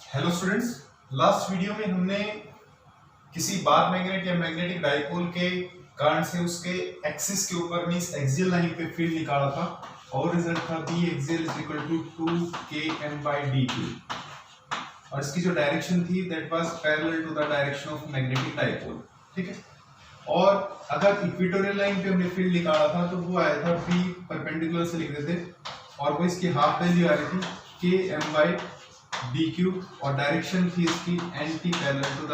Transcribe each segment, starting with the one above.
Hello students, last video में हमने किसी बार मैग्नेट या मैग्नेटिक डाइपोल के कारण से उसके एक्सिस के ऊपर मींस एक्सियल लाइन पे फील्ड निकाला था और रिजल्ट था B axial is equal to 2km/dq और इसकी जो डायरेक्शन थी that was parallel to the direction of magnetic dipole. ठीक है, और अगर इक्वेटोरियल लाइन पे हमने फील्ड निकाला था तो वो आया था P परपेंडिकुलर से लिख देते और वो इसकी हाफ वैल्यू आ रही थी km/dq और डायरेक्शन थी इसकी anti parallel to the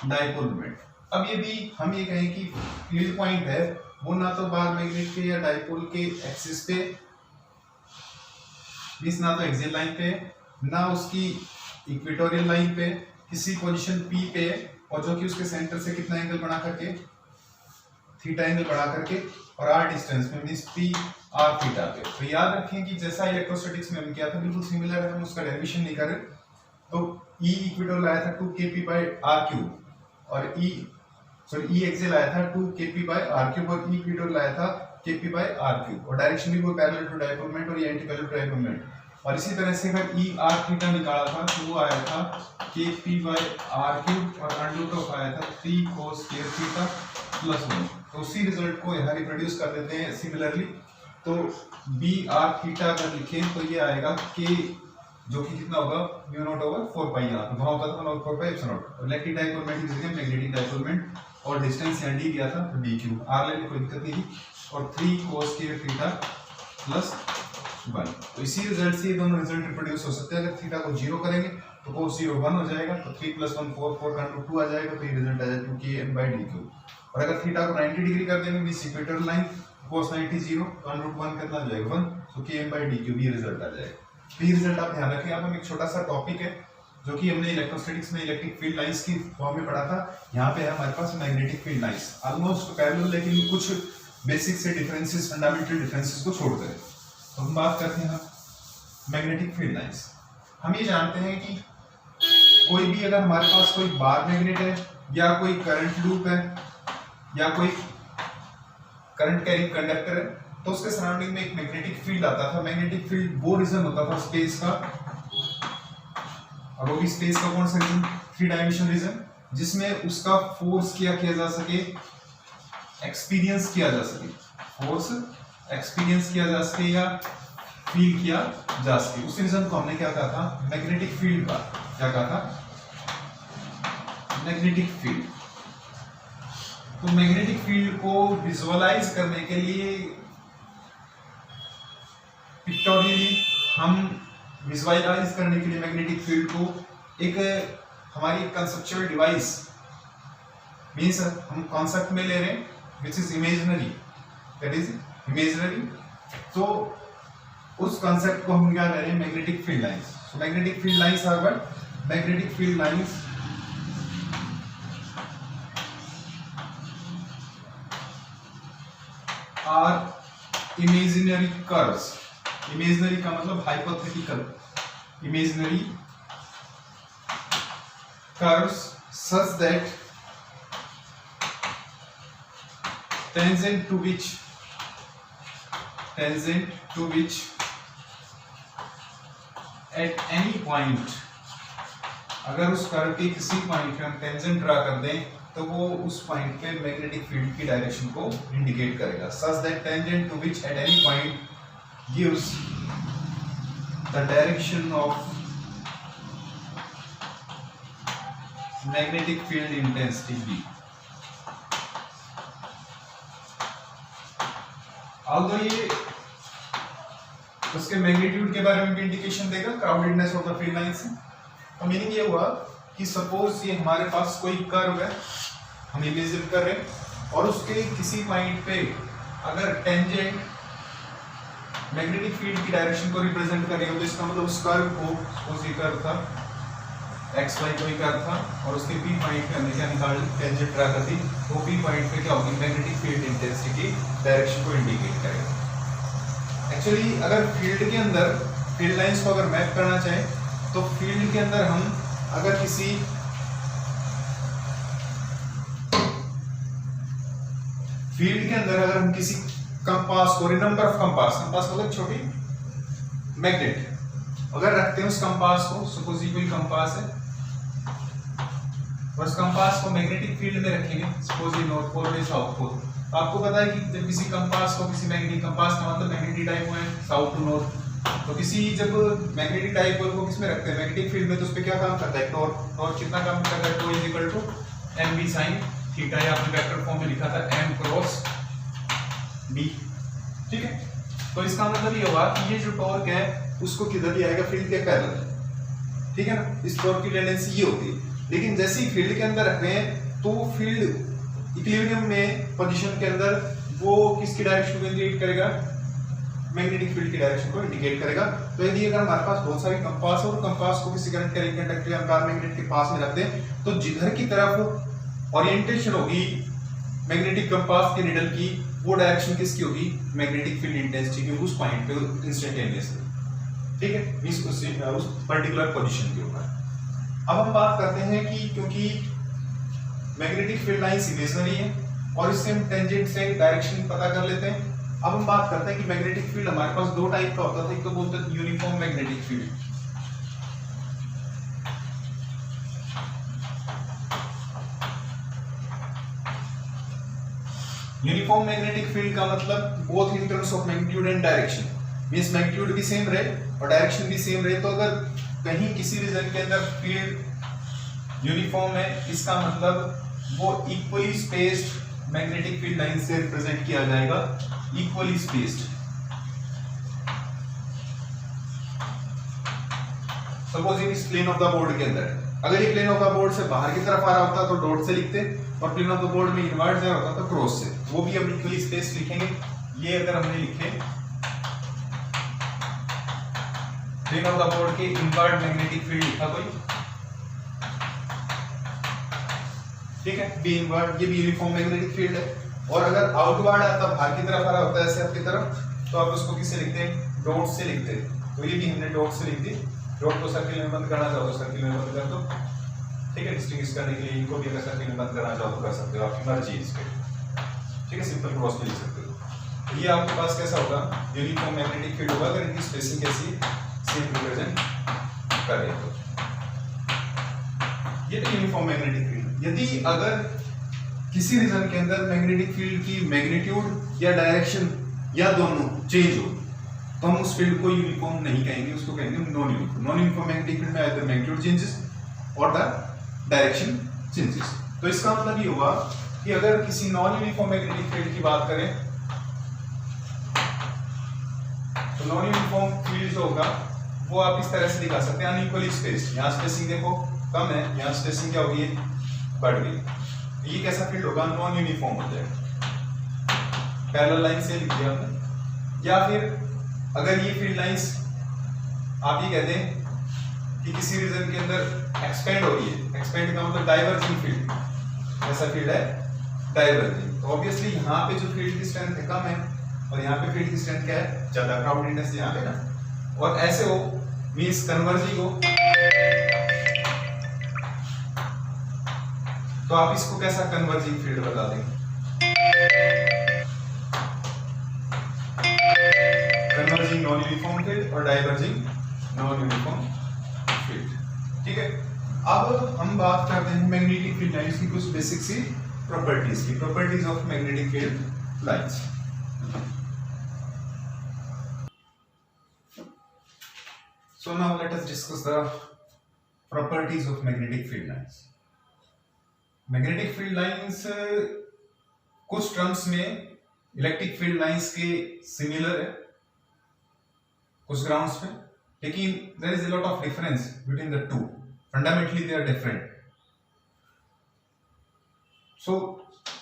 dipole moment. अब ये भी हम ये कहें कि फील्ड पॉइंट है वो ना तो बार मैग्नेट के या डाइपोल के एक्सिस पे मींस ना तो एक्सियल लाइन पे ना उसकी इक्वेटोरियल लाइन पे, किसी पोजीशन P पे और जो कि उसके सेंटर से कितना एंगल बना करके थीटा एंगल बना करके और r डिस्टेंस में मींस P r थीटा पे। तो याद रखें कि जैसा इलेक्ट्रोस्टैटिक्स में हम किया था बिल्कुल सिमिलर है, हम उसका डेरिवेशन नहीं कर रहे। तो E इक्वेटोरियल आया था 2kp/r³ और E एक्सियल आया था 2kp/r³ और E इक्वेटोरियल आया था kp/r³ और डायरेक्शन भी वो पैरेलल टू डाइपोल मोमेंट और ये anti parallel to dipole moment. और इसी तरह से अगर E r थीटा निकाला था तो वो आया था kp/r³ और √ऑफ आया था 3 cos square थीटा प्लस 1। तो उसी रिजल्ट को यहाँ रिप्रोड्यूस कर देते हैं सिमिलरली। तो B r थीटा अगर लिखें तो ये आएगा k जो कि कितना होगा μ0/4 यहाँ पे वहाँ होता था 1/4πε0। इलेक्ट्रिक डाइपोल मोमेंट की जगह मैग्नेटिक डाइपोल मोमेंट और डिस्टेंस यहाँ d दिया था तो dq r लेने कोई दिक्कत नहीं थी और 3 cos square थीटा प्लस 1। तो इसी रिजल्ट से ये दोनों रिजल्ट रिप्रोड्यूस हो सकते हैं। अगर थीटा को 0 करेंगे तो cos 0 1 हो जाएगा तो 3 + 1 4 4 का √2 आ जाएगा तो ये रिजल्ट आ जाएगा km/dq। और अगर थीटा को 90 डिग्री कर देंगे मींस इक्वेटोरियल लाइन cos 90 0 तो √1 कितना आ जाएगा 1 तो km/dq भी रिजल्ट आ जाएगा। तो ये रिजल्ट आप ध्यान रखें। अब हम एक छोटा सा टॉपिक है जो कि हमने इलेक्ट्रोस्टैटिक्स में इलेक्ट्रिक फील्ड लाइंस की फॉर्म में पढ़ा था। यहाँ पे है हमारे पास magnetic field lines almost parallel लेकिन कुछ बेसिक से डिफरेंसेस फंडामेंटल डिफरेंसेस को छोड़कर। तो हम बात करते हैं मैग्नेटिक फील्ड लाइंस। हम ये जानते हैं कि कोई भी अगर हमारे पास कोई बार मैग्नेट है या कोई करंट लूप है या कोई करंट कैरिंग कंडक्टर है तो उसके सराउंडिंग में एक मैग्नेटिक फील्ड आता था। मैग्नेटिक फील्ड वो रीजन होता था स्पेस का, और वो भी स्पेस का कौन सा रीजन, 3 डायमेंशन रीजन, जिसमें उसका फोर्स किया जा सके, एक्सपीरियंस किया जा सके, फोर्स एक्सपीरियंस किया जा सके या फील किया जा सके। उस रीजन को हमने क्या कहा था, मैग्नेटिक फील्ड का क्या कहा था, मैग्नेटिक फील्ड। तो मैग्नेटिक फील्ड को विजुअलाइज करने के लिए पिक्टोरियली हम विजुअलाइज करने के लिए मैग्नेटिक फील्ड को एक हमारी कंसेप्चुअल डिवाइस मींस हम कॉन्सेप्ट में ले रहे हैं which is imaginary, that is imaginary. तो उस कॉन्सेप्ट को हम क्या कह रहे हैं, magnetic field lines. So magnetic field lines are what, magnetic field lines are imaginary curves. Imaginary का मतलब hypothetical, imaginary curves such that tangent to which at any point, अगर उस कर्व के किसी पॉइंट पे हम टेंजेंट ड्रा कर दें तो वो उस पॉइंट पे मैग्नेटिक फील्ड की डायरेक्शन को इंडिकेट करेगा। such that tangent to which at any point gives the direction of magnetic field intensity B. although ये उसके मैग्नीट्यूड के बारे में भी इंडिकेशन देगा, क्राउडेडनेस ऑफ द फील्ड लाइन से। तो मीनिंग ये हुआ कि सपोज ये हमारे पास कोई कर्व है, हम इमेजिन कर रहे हैं और उसके किसी पॉइंट पे अगर टेंजेंट मैग्नेटिक फील्ड की डायरेक्शन को रिप्रेजेंट करेगा तो इसका मतलब उस कर्व को, उसी कर्व था एक्स वाई कोई कर्व था और उसके पी पॉइंट पे हमने क्या निकाल टेंजेंट ड्रा कर दी, वो पी पॉइंट पे क्या होगी, मैग्नेटिक फील्ड इंटेंसिटी डायरेक्शन को इंडिकेट करेगा। एक्चुअली अगर फील्ड के अंदर फील्ड लाइंस को अगर मैप करना चाहें तो फील्ड के अंदर हम अगर किसी कंपास को, नंबर ऑफ कंपास मतलब छोटी मैग्नेट अगर रखते हैं उस कंपास को, सपोज ये कोई कंपास है और उस कंपास को मैग्नेटिक फील्ड में रखेंगे, सपोज ये नॉर्थ पोल और ये साउथ पोल। आपको पता है कि जब किसी कंपास को, किसी मैग्नेटिक कंपास का मतलब मैग्नेटिक डायपोल है साउथ टू नॉर्थ, तो किसी जब मैग्नेटिक डायपोल को किसमें रखते हैं, मैग्नेटिक फील्ड में, तो उस पे क्या काम करता है, टॉर्क। टॉर्क कितना काम करता है, tau is equal to mv sin theta, या आपने वेक्टर फॉर्म में लिखा था m क्रॉस b, ठीक है। तो इसका मतलब ये हुआ कि ये जो टॉर्क है उसको किधर भी आएगा, फील्ड के पैरेलल, ठीक है ना। इस टॉर्क की टेंडेंसी ये होती है, लेकिन जैसे ही फील्ड के अंदर रख रहे हैं तो फील्ड इक्विलिब्रियम में पोजीशन के अंदर वो किसकी डायरेक्शन को इंडिकेट करेगा, मैग्नेटिक फील्ड की डायरेक्शन को इंडिकेट करेगा। तो यदि अगर हमारे पास बहुत सारे कंपास हो और कंपास को किसी करंट कैरिंग कंडक्टर या पैरामैग्नेट के पास में रख दें, तो जिधर की तरफ ओरिएंटेशन होगी मैग्नेटिक कंपास के निडल की, वो डायरेक्शन किसकी होगी, मैग्नेटिक फील्ड इंटेंसिटी की, उस पॉइंट पे इंस्टेंटेनियसली, ठीक है, उस पर्टिकुलर पोजीशन के ऊपर। अब हम बात करते हैं कि क्योंकि मैग्नेटिक फील्ड लाइंस इमेजिनरी है और इससे हम टेंजेंट से डायरेक्शन पता कर लेते हैं। अब हम बात करते हैं कि मैग्नेटिक फील्ड हमारे पास दो टाइप का होता था, एक तो बोलते हैं uniform magnetic field, uniform magnetic field का मतलब both in terms of magnitude and direction, means magnitude भी सेम रहे और डायरेक्शन भी सेम रहे। तो अगर कहीं किसी रीजन के अंदर फील्ड यूनिफॉर्म है, इसका मतलब वो equally spaced magnetic field line से रिप्रेजेंट किया जाएगा, इक्वली स्पेस्ड। सपोज इस प्लेन ऑफ द बोर्ड के अंदर, अगर ये प्लेन ऑफ द बोर्ड से बाहर की तरफ आ रहा होता तो डॉट से लिखते, और प्लेन ऑफ द बोर्ड में इनवर्ट जा रहा होता तो क्रॉस से, वो भी हम इक्वली स्पेस्ड लिखेंगे। ये अगर हमने लिखे प्लेन ऑफ द बोर्ड के इनवर्ट मैग्नेटिक फील्ड लिखा कोई, ठीक है, बी इनवर्ट, ये भी यूनिफॉर्म मैग्नेटिक फील्ड है। और अगर आउटवर्ड आता, बाहर की तरफ आ रहा होता है ऐसे आपकी तरफ, तो आप उसको किससे लिखते हैं, डॉट से लिखते हैं। तो ये भी हमने डॉट से लिख दी। डॉट को सर्किल में बंद करना चाहो तो सर्किल में बंद कर दो, ठीक है, डिस्टिंग्विश करने के लिए। इनको भी अगर सर्किल में बंद करना चाहो तो कर सकते हो, आपकी मर्जी है इसके, ठीक है, सिंपल क्रॉस में लिख सकते हो। तो ये आपके पास कैसा होगा, यूनिफॉर्म मैग्नेटिक फील्ड होगा अगर इनकी स्पेसिंग कैसी सेम रिप्रेजेंट करे तो। ये तो यूनिफॉर्म मैग्नेटिक फील्ड। यदि अगर किसी रीजन के अंदर मैग्नेटिक फील्ड की मैग्नीट्यूड या डायरेक्शन या दोनों चेंज हो, तो हम उस फील्ड को यूनिफॉर्म नहीं कहेंगे, उसको कहेंगे non uniform. Non uniform magnetic field में आइदर मैग्नीट्यूड चेंजेस और द डायरेक्शन चेंजेस। तो इसका मतलब ये हुआ कि अगर किसी नॉन यूनिफॉर्म मैग्नेटिक फील्ड की बात करें, तो नॉन यूनिफॉर्म फील्ड जो होगा वो आप इस तरह से दिखा सकते हैं, अनइक्वली स्पेस्ड। यहाँ स्पेसिंग देखो कम है, यहाँ स्पेसिंग क्या होगी, बढ़ गई। ये कैसा फील्ड होगा, नॉन यूनिफॉर्म हो जाएगा, पैरेलल लाइन से लिख दिया हमने। या फिर अगर ये फील्ड लाइंस आप ये कहते हैं कि किसी रीजन के अंदर एक्सपेंड हो रही है, एक्सपेंड का मतलब डाइवर्जिंग फील्ड, ऐसा फील्ड है डाइवर्जिंग, तो ऑब्वियसली यहाँ पे जो फील्ड की स्ट्रेंथ है कम है और यहाँ पे फील्ड की स्ट्रेंथ क्या है, ज्यादा, क्राउडेडनेस यहाँ पे ना, और ऐसे हो मींस कन्वर्जिंग हो, तो आप इसको कैसा कन्वर्जिंग फील्ड बता देंगे, कन्वर्जिंग नॉन यूनिफॉर्म फील्ड और डाइवर्जिंग नॉन यूनिफॉर्म फील्ड, ठीक है। अब हम बात करते हैं मैग्नेटिक फील्ड लाइंस की कुछ बेसिक सी प्रॉपर्टीज की, properties of magnetic field lines. So now let us discuss the properties of magnetic field lines. Magnetic field lines कुछ टर्म्स में इलेक्ट्रिक फील्ड लाइंस के सिमिलर है कुछ ग्राउंड्स में, लेकिन there is a lot of difference between the two. Fundamentally they are different. So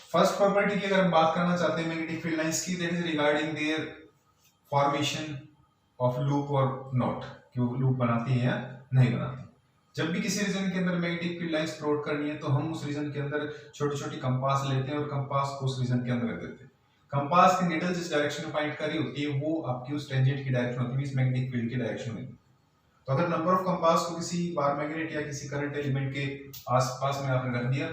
first property की अगर हम बात करना चाहते हैं magnetic field lines की, that is regarding their formation of loop or not, कि वो लूप बनाती है या नहीं बनाती। जब भी किसी रीजन के अंदर मैग्नेटिक फील्ड लाइंस प्लॉट करनी है तो हम उस रीजन के अंदर छोटी छोटी कंपास लेते हैं और कंपास को उस रीजन के अंदर रख देते हैं। कंपास की नीडल जिस डायरेक्शन में पॉइंट कर रही होती है वो आपकी उस टेंजेंट की डायरेक्शन होती है, इस मैग्नेटिक फील्ड की डायरेक्शन में। तो अगर नंबर ऑफ कंपास को किसी बार मैग्नेट या किसी करंट एलिमेंट के आसपास में आपने रख दिया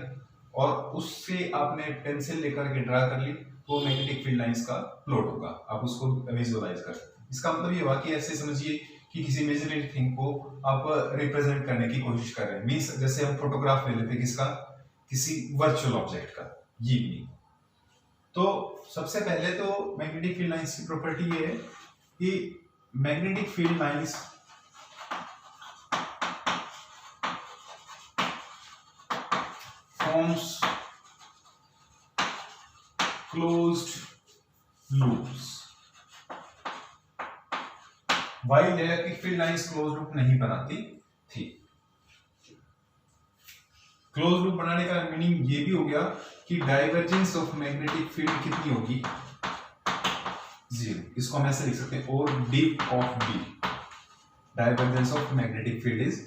और उससे आपने पेंसिल लेकर के ड्रा कर ली, तो मैग्नेटिक फील्ड लाइंस का प्लॉट होगा, आप उसको विजुअलाइज कर सकते हैं। इसका मतलब ये हुआ कि ऐसे समझिए कि किसी इमेजिनरी थिंग को आप रिप्रेजेंट करने की कोशिश कर रहे हैं। मींस जैसे हम फोटोग्राफ ले लेते हैं किसका, किसी वर्चुअल ऑब्जेक्ट का, ये भी। तो सबसे पहले तो मैग्नेटिक फील्ड लाइंस की प्रॉपर्टी ये है कि magnetic field lines forms closed loops while electric field lines closed loop नहीं बनाती थी। क्लोज लूप बनाने का मीनिंग ये भी हो गया कि डाइवर्जेंस ऑफ मैग्नेटिक फील्ड कितनी होगी, 0। इसको हम ऐसे लिख सकते हैं, और div of B, divergence of magnetic field is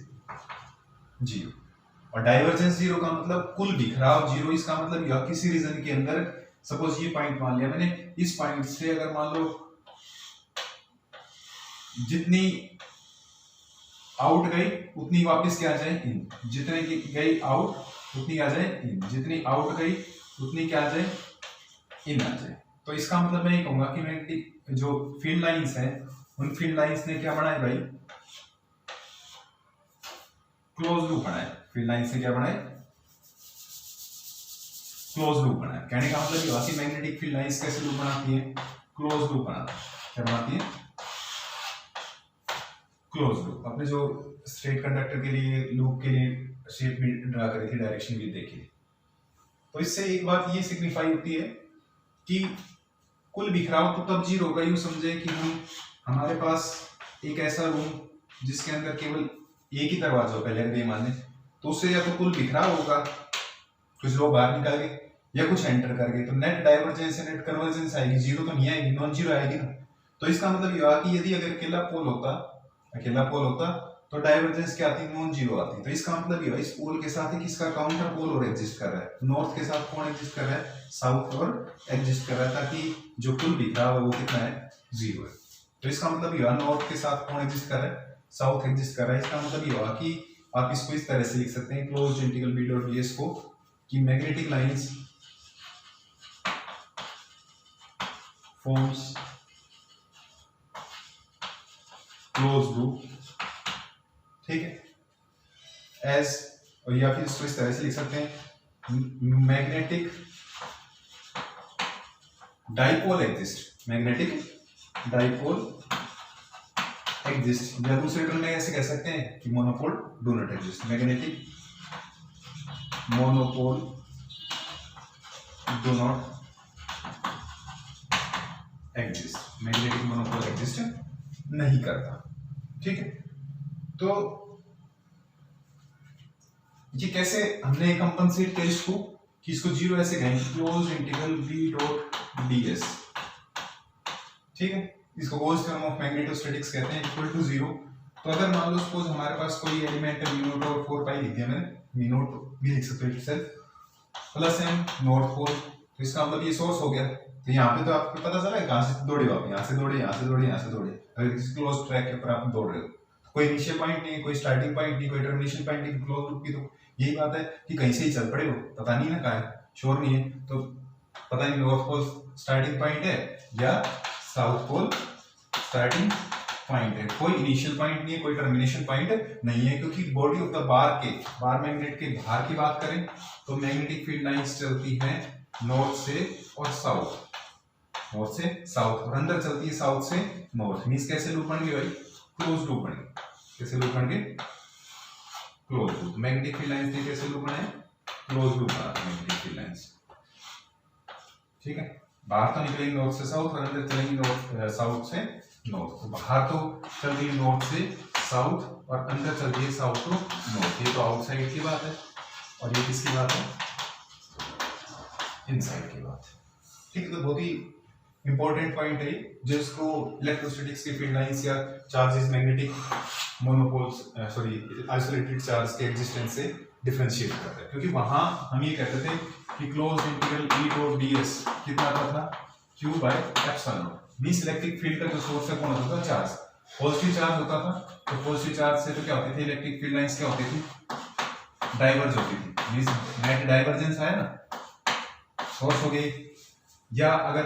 0। और डाइवर्जेंस 0 का मतलब कुल बिखराव 0। इसका मतलब यह किसी रीजन के अंदर, सपोज ये पॉइंट मान लिया मैंने, इस पॉइंट से अगर मान लो जितनी आउट गई उतनी वापस क्या आ जाए इन, जितने की गई आउट उतनी आ जाए इन, जितनी आउट गई उतनी क्या आ जाए इन आ जाए। तो इसका मतलब मैं ये कहूंगा कि मैग्नेटिक जो फील्ड लाइंस है उन फील्ड लाइंस ने क्या बनाए भाई, क्लोज लूप बनाए। फील्ड लाइन से क्या बनाए, क्लोज लूप बनाए। कहने का मतलब ये हुआ कि मैग्नेटिक फील्ड लाइंस कैसे लूप बनाती है, क्लोज लूप बनाती है। क्या बनाती है, क्लोज लूप। अपने जो स्ट्रेट कंडक्टर के लिए लूप के लिए शेप में ड्रा करी थी, डायरेक्शन भी देखी। तो इससे एक बात ये सिग्निफाई होती है कि कुल बिखराव तो तब 0 होगा, यूं समझे कि हमारे पास एक ऐसा रूम जिसके अंदर केवल एक ही दरवाजा हो, पहले अगर ये माने, तो उससे या तो कुल बिखराव होगा, कुछ लोग बाहर निकल गए या कुछ एंटर कर गए, तो नेट डाइवर्जेंस या नेट कन्वर्जेंस आएगी, 0 तो नहीं आएगी, नॉन 0 आएगी ना। तो इसका मतलब ये हुआ कि यदि अगर अकेला पोल होता तो डाइवर्जेंस क्या आती, नॉन 0 आती। तो इसका मतलब ये हुआ इस पोल के साथ ही किसका काउंटर पोल और एग्जिस्ट कर रहा है। नॉर्थ के साथ कौन एग्जिस्ट कर रहा है, साउथ और एग्जिस्ट कर रहा है, ताकि जो कुल बिखराव है वो कितना है, 0 है। तो इसका मतलब ये हुआ नॉर्थ के साथ कौन एग्जिस्ट कर रहा है, साउथ एग्जिस्ट कर रहा है। इसका मतलब ये हुआ कि आप इसको इस तरह से लिख सकते हैं, closed integral B dot ds को, कि magnetic lines forms close loop, ठीक है, एज, और या फिर इसको इस तरह से लिख सकते हैं, magnetic dipole exist, magnetic dipole exist, या दूसरे टर्म में ऐसे कह सकते हैं कि monopole do not exist. Magnetic monopole do not exist, magnetic monopole exist नहीं करता, ठीक है। तो ये कैसे हमने कंपनसेट किया इसको, कि इसको 0 ऐसे कहेंगे, close integral B dot ds, ठीक है। इसको गोल्स थ्योरम ऑफ मैग्नेटोस्टैटिक्स कहते हैं, इक्वल टू 0। तो अगर मान लो सपोज हमारे पास कोई एलिमेंट है, म्यू नॉट और 4 पाई लिख दिया मैंने, म्यू नॉट भी लिख सकते हो itself, plus m north pole, तो इसका मतलब ये सोर्स हो गया। तो यहाँ पे तो आपको पता चला है कहाँ से दौड़े हो आप, यहाँ से दौड़े, यहाँ से दौड़े, यहाँ से दौड़े। अगर किसी क्लोज ट्रैक के ऊपर आप दौड़ रहे हो, कोई इनिशियल पॉइंट नहीं, कोई स्टार्टिंग पॉइंट नहीं, कोई टर्मिनेशन पॉइंट नहीं, क्लोज लूप की तो यही बात है कि कहीं से ही चल पड़े हो, पता नहीं ना कहाँ है, श्योर नहीं है, तो पता नहीं नॉर्थ पोल स्टार्टिंग पॉइंट है या साउथ पोल स्टार्टिंग पॉइंट है, कोई इनिशियल पॉइंट नहीं है, कोई टर्मिनेशन पॉइंट नहीं है, क्योंकि body of the bar magnet के बाहर की बात करें तो मैग्नेटिक फील्ड लाइंस चलती हैं नॉर्थ से और साउथ, नॉर्थ से साउथ, और अंदर चलती है साउथ से नॉर्थ। मींस कैसे लूप बन गए भाई, क्लोज लूप बन गए। कैसे लूप बन गए, close loop. Magnetic field lines ने कैसे लूप बनाए, क्लोज लूप बना मैग्नेटिक फील्ड लाइंस, ठीक है। बाहर तो निकलेंगे नॉर्थ से साउथ और अंदर चलेंगे नॉर्थ साउथ से नॉर्थ। तो बाहर तो चल रही है नॉर्थ से साउथ और अंदर चल रही है साउथ टू नॉर्थ। ये तो आउटसाइड की बात है, और ये किसकी बात है, इनसाइड की बात है, ठीक है। तो बहुत ही इंपॉर्टेंट पॉइंट है जिसको इलेक्ट्रोस्टैटिक्स की फील्ड लाइंस या charges magnetic monopoles isolated charge के एग्जिस्टेंस से डिफरेंशिएट करता है, क्योंकि वहां हम ये कहते थे कि close integral E dot ds कितना आता था, Q by epsilon. Means electric field का जो सोर्स है कौन होता था, चार्ज, पॉजिटिव चार्ज होता था। तो पॉजिटिव चार्ज से तो क्या होती थी, इलेक्ट्रिक फील्ड लाइंस क्या होती थी, डाइवर्ज होती थी। मींस नेट डाइवर्जेंस आया ना, सोर्स हो गई। या अगर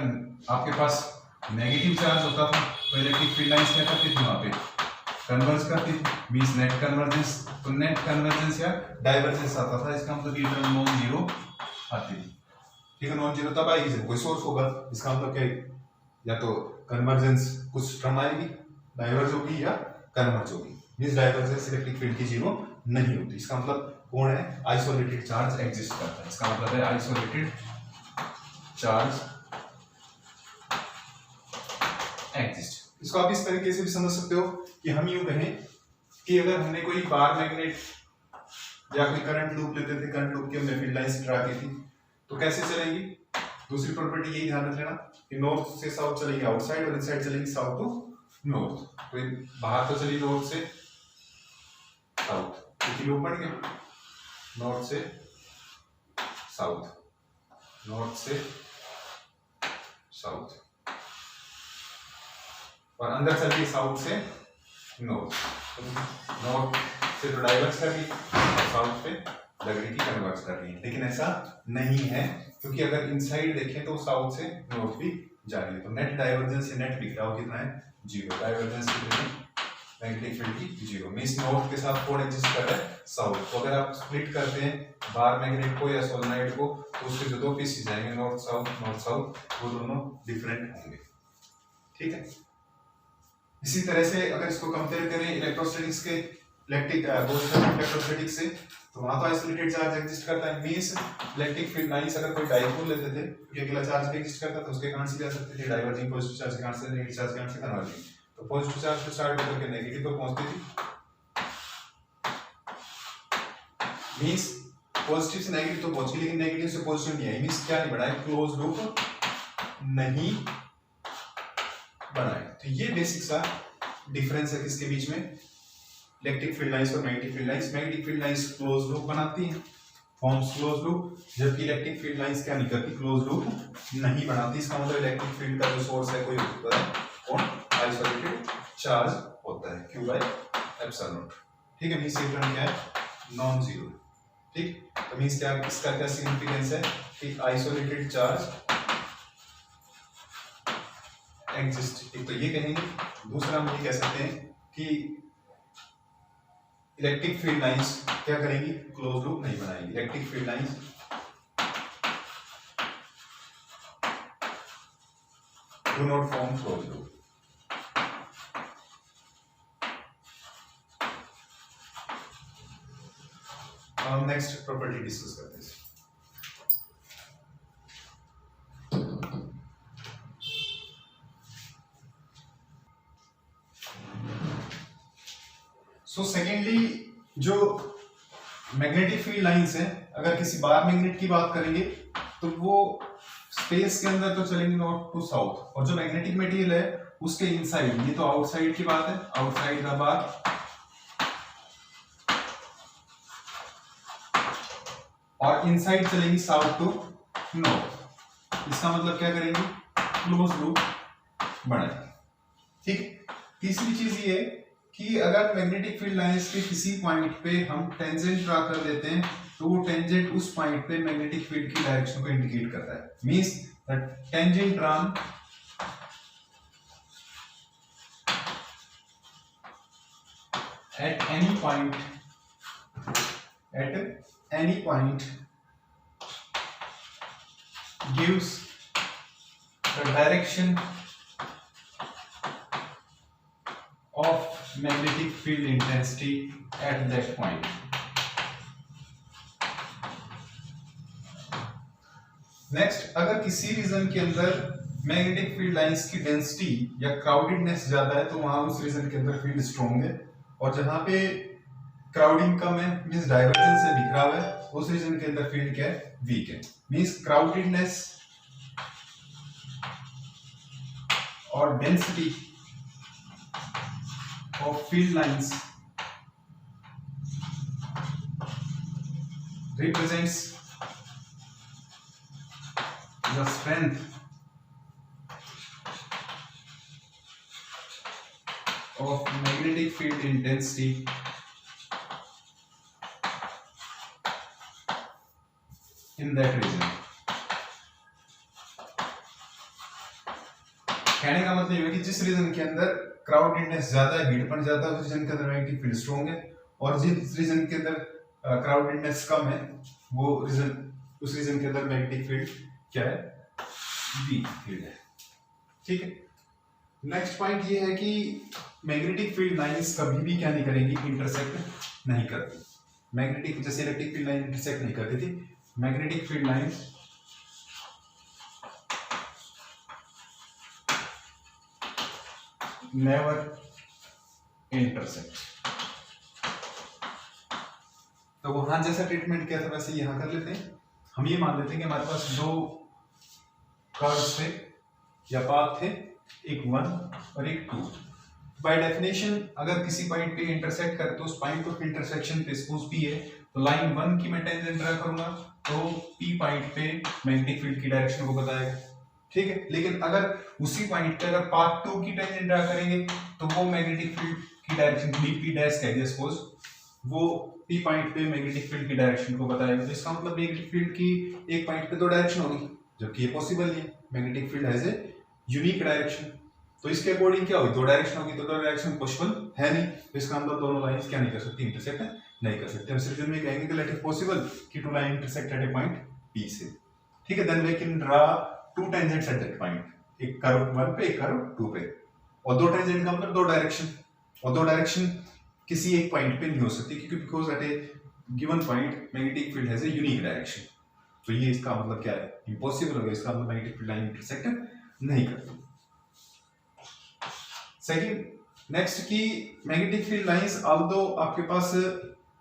आपके पास नेगेटिव चार्ज होता था तो इलेक्ट्रिक फील्ड लाइंस क्या करती थी, वहां पे कन्वर्ज करती थी, मींस नेट कन्वर्जेंस। तो नेट कन्वर्जेंस या डाइवर्जेंस आता था, इसका मतलब ये टर्म नॉन जीरो आती थी। ठीक है, नॉन जीरो तब आएगी जब कोई सोर्स होगा, इसका मतलब क्या है, या तो कन्वर्जेंस कुछ टर्म आएगी, डाइवर्ज होगी या कन्वर्ज होगी। मींस डाइवर्जेंस इलेक्ट्रिक फील्ड की जीरो नहीं होती। इसका मतलब कौन है, आइसोलेटेड चार्ज एग्जिस्ट करता है। इसका मतलब है आइसोलेटेड चार्ज एग्जिस्ट। इसको आप इस तरीके से भी समझ सकते हो कि हम यूं कहें कि अगर हमने कोई बार मैग्नेट या कोई करंट लूप लेते थे, करंट लूप की हमने फील्ड लाइंस ड्रा की थी, तो कैसे चलेंगी। दूसरी प्रॉपर्टी यही ध्यान रख लेना कि नॉर्थ से साउथ चलेंगे आउटसाइड और इनसाइड चलेंगे साउथ टू नॉर्थ। तो बाहर तो चली नॉर्थ से साउथ, क्योंकि लूप बन गया नॉर्थ से साउथ, नॉर्थ से साउथ, और अंदर चल रही साउथ से नॉर्थ। नॉर्थ से तो डाइवर्स कर रही है, साउथ पे लग रही थी कन्वर्ज कर रही है, लेकिन ऐसा नहीं है, क्योंकि अगर इनसाइड देखें तो साउथ से नॉर्थ भी जा रही है। तो नेट डाइवर्जेंस से नेट बिखराव कितना है, जीरो। डाइवर्जेंस कितनी, मैग्नेटिक फील्ड की जीरो। मींस नॉर्थ के साथ कौन एग्जिस्ट कर रहा है, साउथ। तो अगर आप स्प्लिट करते हैं बार मैग्नेट को या सोलेनोइड को, तो उसके जो दो पीसेस जाएंगे नॉर्थ साउथ, वो दोनों डिफरेंट होंगे। ठीक है, इसी तरह से अगर इसको कंपेयर करें इलेक्ट्रोस्टैटिक्स के इलेक्ट्रोस्टैटिक्स से, तो वहां तो आइसोलेटेड चार्ज एग्जिस्ट करता है। मींस इलेक्ट्रिक फील्ड लाइंस अगर कोई डाइपोल लेते थे, क्योंकि अकेला चार्ज भी एग्जिस्ट करता था, उसके कहां से जा सकते थे, डाइवर्जिंग पॉजिटिव चार्ज कहां से, नेगेटिव चार्ज कहां से, कन्वर्जिंग। तो पॉजिटिव चार्ज से स्टार्ट होकर के नेगेटिव पर पहुंचती थी। मींस पॉजिटिव से नेगेटिव तो पहुंच गई, लेकिन नेगेटिव से पॉजिटिव नहीं आई। मींस क्या नहीं बढ़ाया, क्लोज लूप नहीं बनाए। तो ये बेसिक सा डिफरेंस है किसके बीच में, इलेक्ट्रिक फील्ड लाइंस और magnetic field lines. Magnetic field lines close loop बनाती हैं, फॉर्म्स क्लोज लूप, जबकि इलेक्ट्रिक फील्ड लाइंस क्या नहीं करती, क्लोज लूप नहीं बनाती। इसका मतलब इलेक्ट्रिक फील्ड का जो सोर्स है कोई होता है कौन, आइसोलेटेड चार्ज होता है, Q बाय एप्सिलॉन नॉट। ठीक है, मींस ये टर्म क्या है, नॉन जीरो। ठीक, तो मींस क्या, इसका क्या सिग्निफिकेंस है कि आइसोलेटेड चार्ज एग्जिस्ट। एक तो ये कहेंगे, दूसरा हम ये कह सकते हैं कि इलेक्ट्रिक फील्ड लाइंस क्या करेंगी, क्लोज लूप नहीं बनाएंगी। Electric field lines do not form close loop. हम नेक्स्ट प्रॉपर्टी डिस्कस करते हैं। सो सेकेंडली, जो मैग्नेटिक फील्ड लाइंस हैं, अगर किसी बार मैग्नेट की बात करेंगे तो वो स्पेस के अंदर तो चलेंगे नॉर्थ टू साउथ, और जो मैग्नेटिक मटेरियल है उसके इनसाइड, ये तो आउटसाइड की बात है, आउटसाइड द बार, और इनसाइड चलेंगी साउथ टू नॉर्थ। इसका मतलब क्या करेंगे, क्लोज लूप बनाएंगे। ठीक, तीसरी चीज ये कि अगर मैग्नेटिक फील्ड लाइंस के किसी पॉइंट पे हम टेंजेंट ड्रा कर देते हैं, तो वो टेंजेंट उस पॉइंट पे मैग्नेटिक फील्ड की डायरेक्शन को इंडिकेट करता है। Means the tangent drawn at any point gives the direction of magnetic field intensity at that point. Next, अगर किसी रीजन के अंदर मैग्नेटिक फील्ड लाइंस की डेंसिटी या क्राउडेडनेस ज्यादा है, तो वहां उस रीजन के अंदर फील्ड स्ट्रॉन्ग है, और जहां पे क्राउडिंग कम है, मींस डाइवर्जेंस से बिखराव है, उस रीजन के अंदर फील्ड क्या है, वीक है। मींस क्राउडेडनेस और density of field lines represents the strength of magnetic field intensity in that region. कहने का मतलब ये है कि जिस रीजन के अंदर क्राउडेडनेस ज्यादा है, भीड़पन ज्यादा है, उस रीजन के अंदर मैग्नेटिक फील्ड स्ट्रॉन्ग है, और जिस रीजन के अंदर क्राउडेडनेस कम है वो रीजन, उस रीजन के अंदर मैग्नेटिक फील्ड क्या है, वीक फील्ड है। ठीक है, नेक्स्ट पॉइंट ये है कि मैग्नेटिक फील्ड लाइंस कभी भी क्या नहीं करेंगी, इंटरसेक्ट नहीं करती। मैग्नेटिक जैसे इलेक्ट्रिक फील्ड लाइन इंटरसेक्ट नहीं करती थी, magnetic field lines never intersect. तो वहां जैसा ट्रीटमेंट किया था वैसे यहां कर लेते हैं। हम ये मान लेते हैं कि हमारे पास दो कर्व्स थे या पाथ थे, एक 1 और एक 2। बाय डेफिनेशन अगर किसी पॉइंट पे इंटरसेक्ट करते तो उस पॉइंट ऑफ इंटरसेक्शन पे सपोज P है, तो लाइन 1 की मैं टेंजेंट ड्रा करूंगा तो P पॉइंट पे मैग्नेटिक फील्ड की डायरेक्शन को बताएगा। ठीक है, लेकिन अगर उसी पॉइंट पे अगर पाथ 2 की टेंजेंट ड्रा करेंगे तो वो मैग्नेटिक फील्ड की डायरेक्शन P डैश कह दिया सपोज, वो P पॉइंट पे मैग्नेटिक फील्ड की डायरेक्शन को बताएगा। तो इसका मतलब मैग्नेटिक फील्ड की एक पॉइंट पे दो डायरेक्शन होगी, जबकि ये पॉसिबल नहीं है। Magnetic field has a unique direction, तो इसके अकॉर्डिंग क्या होगी, दो डायरेक्शन होगी, तो दो डायरेक्शन पॉसिबल है नहीं, तो इसका मतलब दोनों लाइंस क्या नहीं कर सकती, इंटरसेक्ट नहीं कर सकते। हम इस रीजन में कहेंगे कि लेट इट पॉसिबल कि two line intersect at a point P से। ठीक है, then we can draw two tangents at that point, एक कर्व 1 पे एक कर्व 2 पे, और दो टेंजेंट का मतलब दो डायरेक्शन, और दो डायरेक्शन किसी एक पॉइंट पे नहीं हो सकती क्योंकि because at A given point magnetic field has a unique direction. तो ये इसका मतलब क्या है, इम्पॉसिबल हो गया, इसका मतलब मैग्नेटिक फील्ड लाइन इंटरसेक्ट नहीं करती। सेकंड नेक्स्ट की मैग्नेटिक फील्ड लाइंस ऑल्दो आपके पास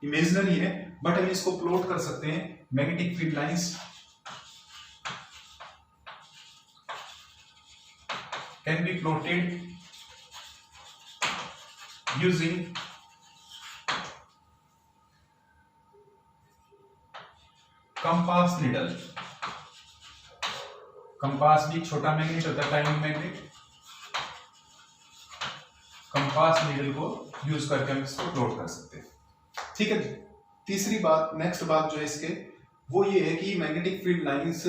इमेजिनरी है, बट हम इसको प्लॉट कर सकते हैं। Magnetic field lines can be plotted using compass needle. Compass भी छोटा मैग्नेट होता है, टाइनी मैग्नेट, कंपास नीडल को यूज करके हम इसको प्लॉट कर सकते हैं। ठीक है, तीसरी बात, नेक्स्ट बात जो है इसके वो ये है कि magnetic field lines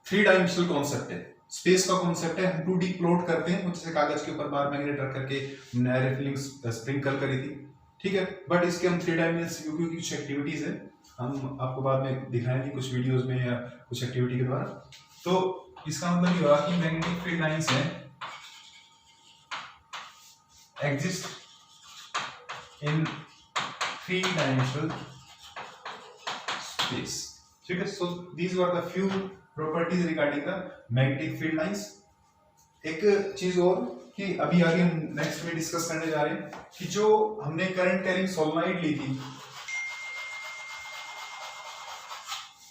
3 dimensional concept है, स्पेस का कॉन्सेप्ट है। हम 2D प्लॉट करते हैं, जैसे कागज के ऊपर बार मैग्नेट रख करके रिफिलिंग स्प्रिंकल करी थी। ठीक है, बट इसके हम 3 डायमेंशनल की कुछ एक्टिविटीज है, हम आपको बाद में दिखाएंगे कुछ वीडियोस में या कुछ एक्टिविटी के द्वारा। तो इसका मतलब ये हुआ कि मैग्नेटिक फील्ड लाइंस है exist in 3-dimensional space. ठीक है, so these were the few properties regarding the magnetic field lines. एक चीज और कि अभी आगे हम नेक्स्ट में डिस्कस करने जा रहे हैं कि जो हमने करंट कैरिंग सोलेनोइड ली थी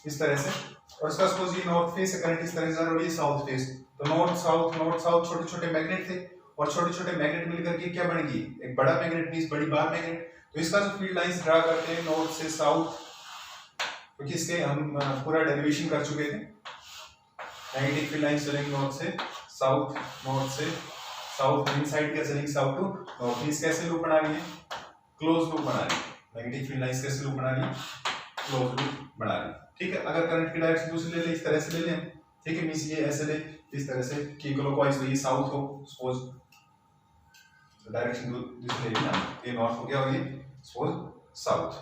इस तरह से, और इसका सपोज ये नॉर्थ फेस करंट इस तरह से जा रहा है, साउथ फेस, तो नॉर्थ साउथ छोटे छोटे मैग्नेट थे, और छोटे छोटे मैग्नेट मिलकर के क्या बनेगी, एक बड़ा मैग्नेट मींस बड़ी बार मैग्नेट। तो इसका जो फील्ड लाइंस ड्रा करते हैं नॉर्थ से साउथ, क्योंकि तो इसके हम पूरा डेरिवेशन कर चुके थे। मैग्नेटिक फील्ड लाइंस चलेंगे नॉर्थ से साउथ, नॉर्थ से साउथ, इनसाइड क्या चलेंगे साउथ टू नॉर्थ। इस कैसे लूप बना रही है, क्लोज लूप बना रही है। मैग्नेटिक फील्ड लाइंस कैसे लूप बना रही है, क्लोज लूप बना रही है। ठीक है, अगर करंट की डायरेक्शन दूसरी ले ले, इस तरह से ले लें, ठीक है, मींस ये ऐसे ले इस तरह से कि क्लॉकवाइज ये साउथ हो, सपोज डायरेक्शन दूसरी ले लेना, ये नॉर्थ हो गया और ये सपोज साउथ।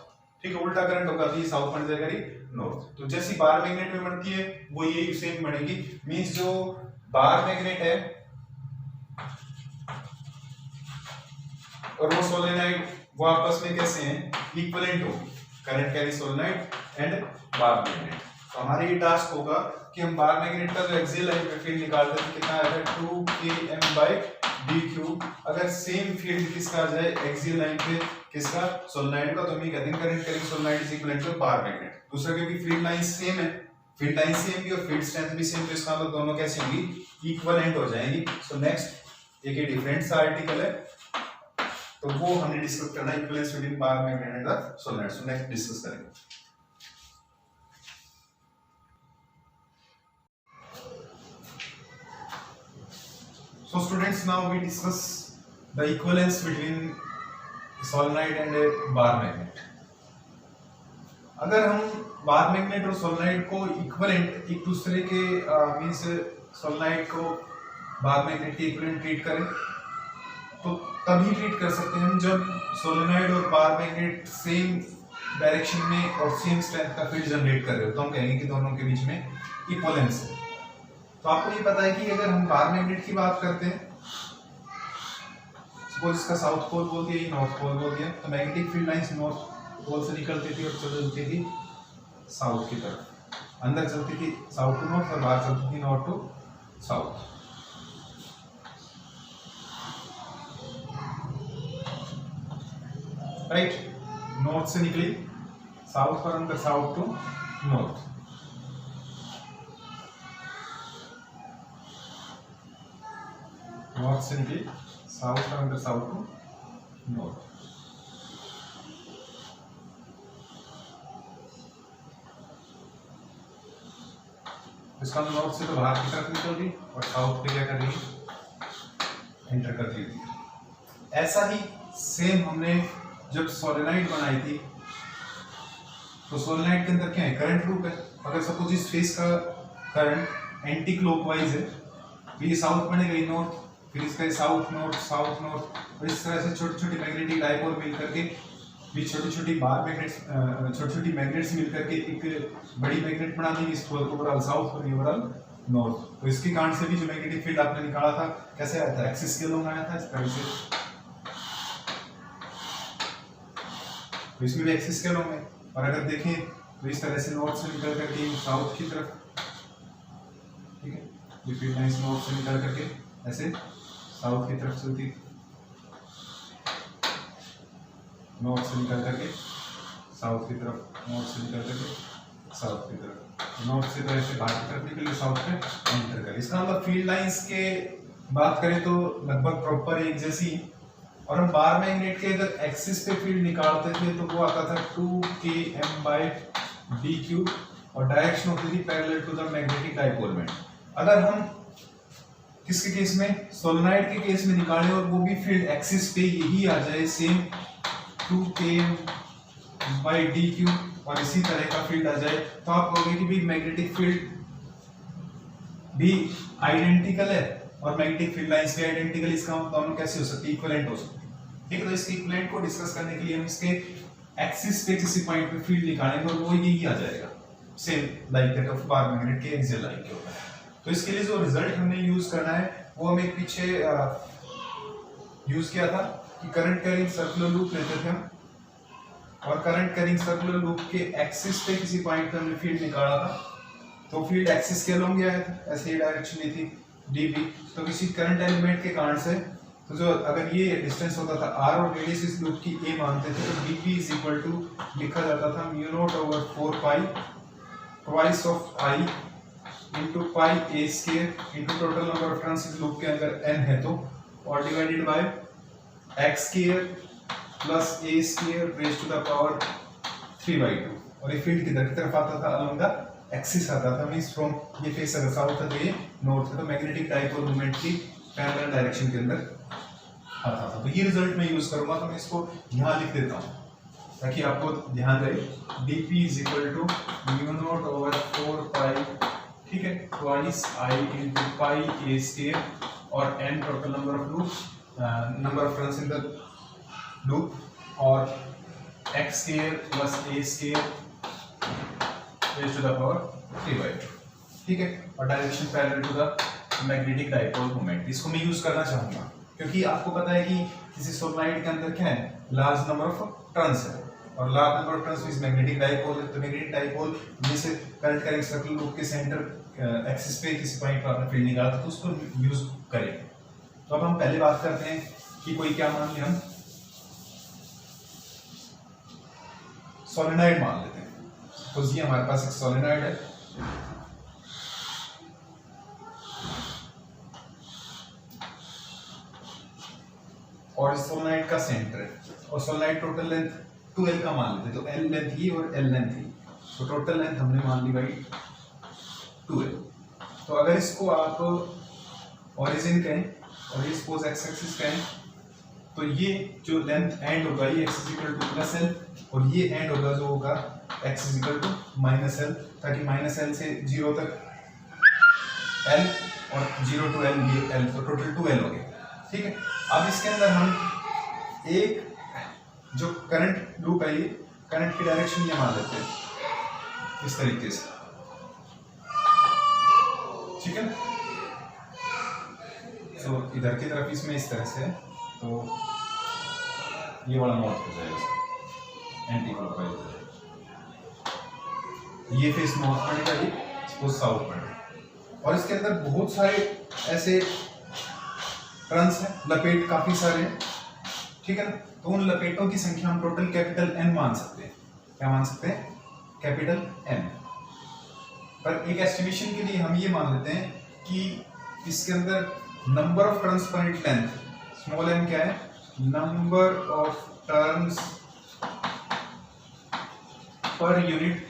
ठीक है, उल्टा करंट होगा तो ये साउथ बन जाएगा, ये नॉर्थ। तो जैसी बार मैग्नेट में बनती है वो ये सेम बनेगी, मींस जो बार मैग्नेट है और वो सोलेनोइड वो आपस में कैसे हैं, इक्विवेलेंट हो, current carry solenoid and bar magnet. तो हमारे ये टास्क होगा कि हम बार मैग्नेट का जो एक्सियल लाइन पे फील्ड निकालते हैं कितना आएगा 2km/dq। अगर सेम फील्ड किसका आ जाए एक्सियल लाइन पे, किसका, सोलेनोइड का, तो हम ये कहते हैं current carrying solenoid is equivalent to bar magnet. दूसरा क्योंकि फील्ड लाइन सेम है, फील्ड लाइन सेम भी और फील्ड स्ट्रेंथ भी सेम, तो इसका मतलब दोनों कैसे होंगी, इक्विवेलेंट हो जाएंगी। सो नेक्स्ट एक ये डिफरेंट सा आर्टिकल है, तो वो हमने डिस्कस करना है, equivalence between bar magnet and the solenoid. So next discuss करेंगे। So students, now we discuss the equivalence between solenoid and a bar magnet. अगर हम बार मैग्नेट और सोलेनोइड को इक्विवेलेंट एक दूसरे के मींस सोलेनोइड को बार मैग्नेट के इक्विवेलेंट ट्रीट करें तो तभी ट्रीट कर सकते हैं हम जब सोलेनॉइड और बार मैग्नेट सेम डायरेक्शन में और सेम स्ट्रेंथ का फील्ड जनरेट कर रहे हो, तो हम कहेंगे कि दोनों के बीच में इक्विवेलेंस है। तो आपको ये पता है कि अगर हम बार मैग्नेट की बात करते हैं, सपोज इसका साउथ पोल बोल दिया, ये नॉर्थ पोल बोल दिया, तो magnetic field lines north pole से निकलती थी और चलती थी साउथ की तरफ, अंदर चलती थी साउथ टू नॉर्थ और बाहर चलती थी north to south. Right, north से निकली साउथ और अंदर साउथ टू नॉर्थ। नॉर्थ से निकली साउथ और अंदर साउथ टू नॉर्थ। इसका नॉर्थ से तो बाहर की तरफ निकल गई और साउथ पे क्या कर रही है, एंटर कर रही थी। ऐसा ही सेम हमने जब सोलेनॉइड बनाई थी, तो सोलेनॉइड के अंदर क्या है, करंट लूप है। अगर सपोज इस फेस का करंट एंटी क्लॉकवाइज है, तो ये साउथ बनेगा, ये नॉर्थ, फिर इसका साउथ नॉर्थ, और इस तरह से छोटी छोटी मैग्नेटिक डाइपोल मिल करके भी छोटी छोटी बार मैग्नेट्स, छोटी छोटी मैग्नेट्स मिल करके एक बड़ी मैग्नेट बना देंगे, इसको ओवरऑल साउथ और ओवरऑल नॉर्थ। तो इसके कारण से भी जो मैग्नेटिक फील्ड आपने निकाला था कैसे आया था, एक्सिस के अलोंग आया था, इस तरह से। तो इसमें भी एक्सिस के अलोंग है, और अगर देखें तो इस तरह से नॉर्थ से निकल करके साउथ की तरफ, ठीक है, ये फील्ड लाइंस नॉर्थ से निकल करके ऐसे साउथ की तरफ चलती, नॉर्थ से निकल करके साउथ की तरफ, नॉर्थ से निकल करके साउथ की तरफ, नॉर्थ से तो ऐसे बाहर की तरफ निकल साउथ पे एंटर कर। इसका मतलब फील्ड लाइंस के बात करें तो लगभग प्रॉपर एक जैसी। और हम बार मैग्नेट के अगर एक्सिस पे फील्ड निकालते थे तो वो आता था 2km/dq और डायरेक्शन होती थी parallel to the magnetic dipole. अगर हम किसके केस में, सोलेनॉइड के केस में निकालें और वो भी फील्ड एक्सिस पे यही आ जाए सेम 2km/dq और इसी तरह का फील्ड आ जाए, तो आप कहोगे कि भी मैग्नेटिक फील्ड भी आइडेंटिकल है और मैग्नेटिक फील्ड लाइंस भी आइडेंटिकल। इसका दोनों कैसे हो सकती है, इक्विवेलेंट हो सकती है। ठीक है, तो इसके इक्विवेलेंट को डिस्कस करने के लिए हम इसके एक्सिस पे किसी पॉइंट पे फील्ड निकालेंगे और वो यही आ जाएगा, same like that of bar magnet के एक्सियल लाइन के ऊपर। तो इसके लिए जो रिजल्ट हमने यूज करना है वो हम एक पीछे यूज किया था कि करंट कैरिंग सर्कुलर लूप लेते थे हम, और करंट कैरिंग सर्कुलर लूप के एक्सिस पे किसी पॉइंट पे हमने फील्ड निकाला था, तो फील्ड एक्सिस के अलोंग गया है, ऐसे ही डायरेक्शन ली थी db। तो किसी करंट एलिमेंट के कारण से तो जो अगर ये डिस्टेंस होता था r और रेडियस इस लूप की a मानते थे, तो dp इज इक्वल टू लिखा जाता था μ0/4 twice of i into pi a square into total number of turns इस लूप के अंदर n है तो, और divided by x square plus a square raised to the power 3/2। और ये फील्ड किधर की तरफ आता था, अलोंग द एक्सिस आता था, मींस फ्रॉम ये फेस अगर साउथ है तो ये नॉर्थ है, तो मैग्नेटिक डाइपोल मोमेंट की पैरेलल डायरेक्शन के अंदर आता था। तो ये रिजल्ट मैं यूज करूंगा, तो मैं इसको यहाँ लिख देता हूँ ताकि आपको ध्यान रहे। dp इज इक्वल टू μ0/4 पाई, ठीक है, twice i into pi a square और n total number of loop, number of turns in the loop, और x square plus a square raised to the power 3/2, ठीक है, और direction parallel to the magnetic dipole moment. इसको मैं use करना चाहूंगा क्योंकि आपको पता है कि किसी सोलेनॉइड के अंदर क्या है, लार्ज नंबर ऑफ टर्न्स है, और large number of turns means magnetic dipole है। तो मैग्नेटिक डाइपोल जैसे करंट कैरिंग सर्कुलर लूप के सेंटर एक्सिस पे किसी पॉइंट पर आपने फील्ड निकाला तो उसको यूज करें। तो अब हम पहले बात करते हैं कि कोई क्या मान लिया, हम सोलेनॉइड मान लेते हैं। तो ये हमारे पास एक सोलेनॉइड है, और इस सोलेनॉइड का सेंटर है, और सोलेनॉइड टोटल लेंथ 2l का मान लेते हैं, तो l लेंथ ही और l लेंथ ही, तो टोटल लेंथ हमने मान ली भाई 2l। तो अगर इसको आप ओरिजिन कहें और ये सपोज x एक्सिस कहें, तो ये जो लेंथ एंड होगा ये x equal to plus l, और ये एंड होगा जो होगा x equal to minus l, ताकि माइनस l से 0 तक l और 0 to l ये l, तो टोटल 2l हो गया। ठीक है। अब इसके अंदर हम एक जो करंट लूप है, ये करंट की डायरेक्शन ये मान लेते हैं इस तरीके से, ठीक है। तो इधर की तरफ इसमें इस तरह से, तो ये वाला नॉर्थ हो जाएगा, एंटी क्लॉकवाइज, ये फेस नॉर्थ पड़ेगा, ये सपोज साउथ पड़ेगा। और इसके अंदर बहुत सारे ऐसे टर्न्स हैं, लपेट काफी सारे हैं, ठीक है ना। तो उन लपेटों की संख्या हम टोटल कैपिटल N मान सकते हैं। क्या मान सकते हैं? Capital N। पर एक एस्टिमेशन के लिए हम ये मान लेते हैं कि इसके अंदर number of turns per unit length, small n क्या है? Number of turns per unit,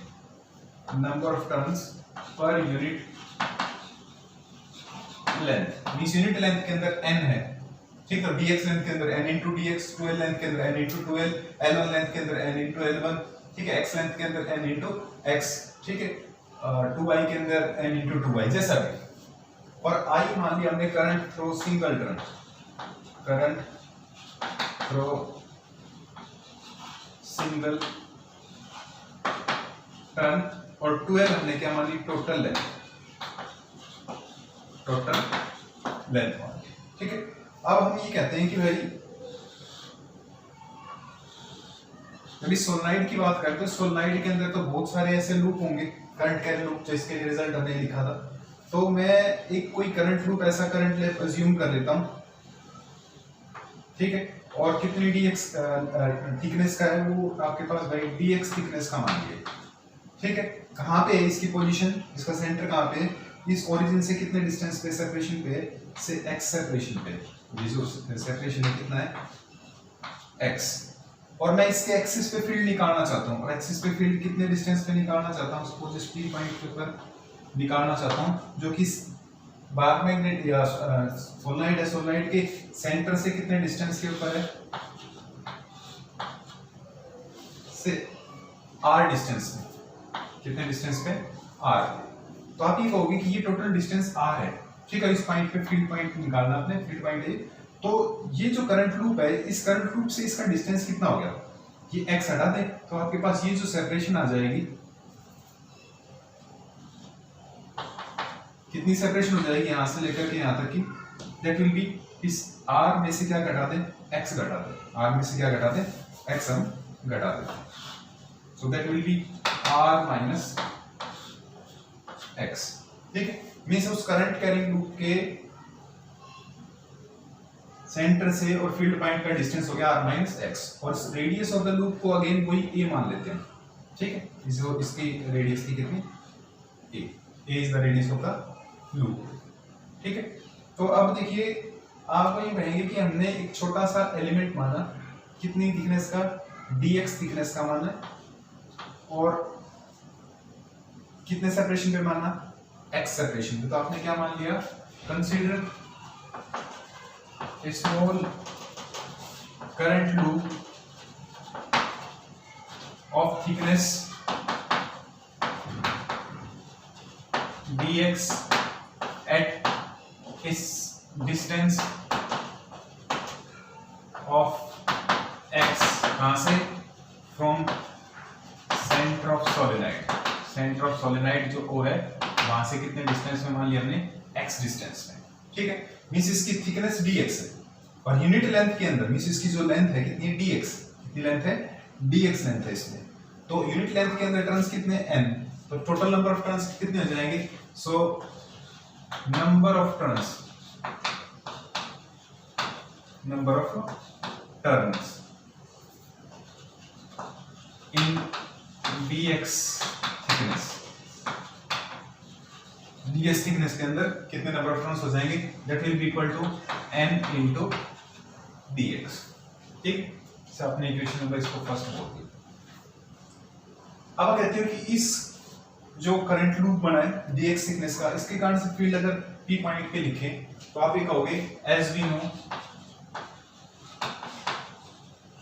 number of turns per unit length, means unit length के अंदर n है, ठीक है। dx लेंथ के अंदर n into dx, 2l length के अंदर n into 2l, l1 length के अंदर n into l1, ठीक है। x लेंथ के अंदर n into x, ठीक है। 2y के अंदर n into 2y, जैसा भी। और I मान लिया हमने current through single turn, current through single turn, और 2l हमने क्या मान ली? टोटल लेंथ, टोटल लेंथ मान ली, ठीक है। अब हम ये कहते हैं कि भाई जब इस सोलेनॉइड की बात करते हैं, सोलेनॉइड के अंदर तो बहुत सारे ऐसे लूप होंगे, करंट कैरी लूप, जिसके रिजल्ट हमने लिखा था। तो मैं एक कोई करंट लूप, ऐसा करंट ले अज्यूम कर लेता हूं, ठीक है। और कितनी dx थिकनेस का है वो आपके पास भाई dx थिकनेस का मान लिया, ठीक है। कहाँ पे है इसकी पोजीशन, इसका सेंटर कहाँ पे है? इस ओरिजिन से कितने डिस्टेंस पे, सेपरेशन पे से x सेपरेशन पे, ये जो सेपरेशन है कितना है? x। और मैं इसके एक्सिस पे फील्ड निकालना चाहता हूँ, और एक्सिस पे फील्ड कितने डिस्टेंस पे निकालना चाहता हूँ? सपोज इस P पॉइंट के ऊपर निकालना चाहता हूँ, जो कि बार मैग्नेट या सोलेनॉइड है, सोलेनॉइड के सेंटर से कितने डिस्टेंस के ऊपर है? से r डिस्टेंस में, कितने डिस्टेंस पे? r। तो आप ये कहोगे कि ये टोटल डिस्टेंस r है, ठीक है। इस पॉइंट पे फील्ड पॉइंट निकालना आपने, फील्ड पॉइंट है। तो ये जो करंट लूप है, इस करंट लूप से इसका डिस्टेंस कितना हो गया? ये x हटा दें तो आपके पास ये जो सेपरेशन आ जाएगी, कितनी सेपरेशन हो जाएगी यहां से लेकर के यहां तक की? दैट विल बी, इस r में से क्या घटा दें? x घटा दें, r में से क्या घटा दें? x हम घटा दें। So that will B r minus x, ठीक है। मींस उस करंट कैरिंग लूप के सेंटर से और फील्ड पॉइंट का डिस्टेंस हो गया r माइनस x, और रेडियस ऑफ द लूप को अगेन वही a मान लेते हैं, ठीक है। जो इसकी रेडियस थी कितनी? a is the radius of the loop, ठीक है। तो अब देखिए आप ये कहेंगे कि हमने एक छोटा सा एलिमेंट माना, कितनी थिकनेस का? dx थिकनेस का माना, और कितने सेपरेशन पे माना? x सेपरेशन पे। तो आपने क्या मान लिया? Consider a small current loop of thickness dx at its distance of x, कहाँ से? From center of solenoid, center of solenoid जो O है वहां से कितने डिस्टेंस में मान लिया हमने? x डिस्टेंस में, ठीक है। मींस इसकी थिकनेस dx है, और यूनिट लेंथ के अंदर मींस इसकी जो लेंथ है कितनी है? dx, कितनी लेंथ है? dx लेंथ है इसमें। तो यूनिट लेंथ के अंदर टर्न्स कितने? n, तो टोटल नंबर ऑफ टर्न्स कितने हो जाएंगे? So number of turns, number of turns in dx thickness, dx thickness के अंदर कितने नंबर ऑफ टर्न्स हो जाएंगे? That will be equal to n into dx, ठीक। से आपने इक्वेशन नंबर इसको फर्स्ट बोल दिया। अब कहते हो कि इस जो करंट लूप बना है dx थिकनेस का, इसके कारण से फील्ड अगर p पॉइंट पे लिखें तो आप ये कहोगे एज वी नो,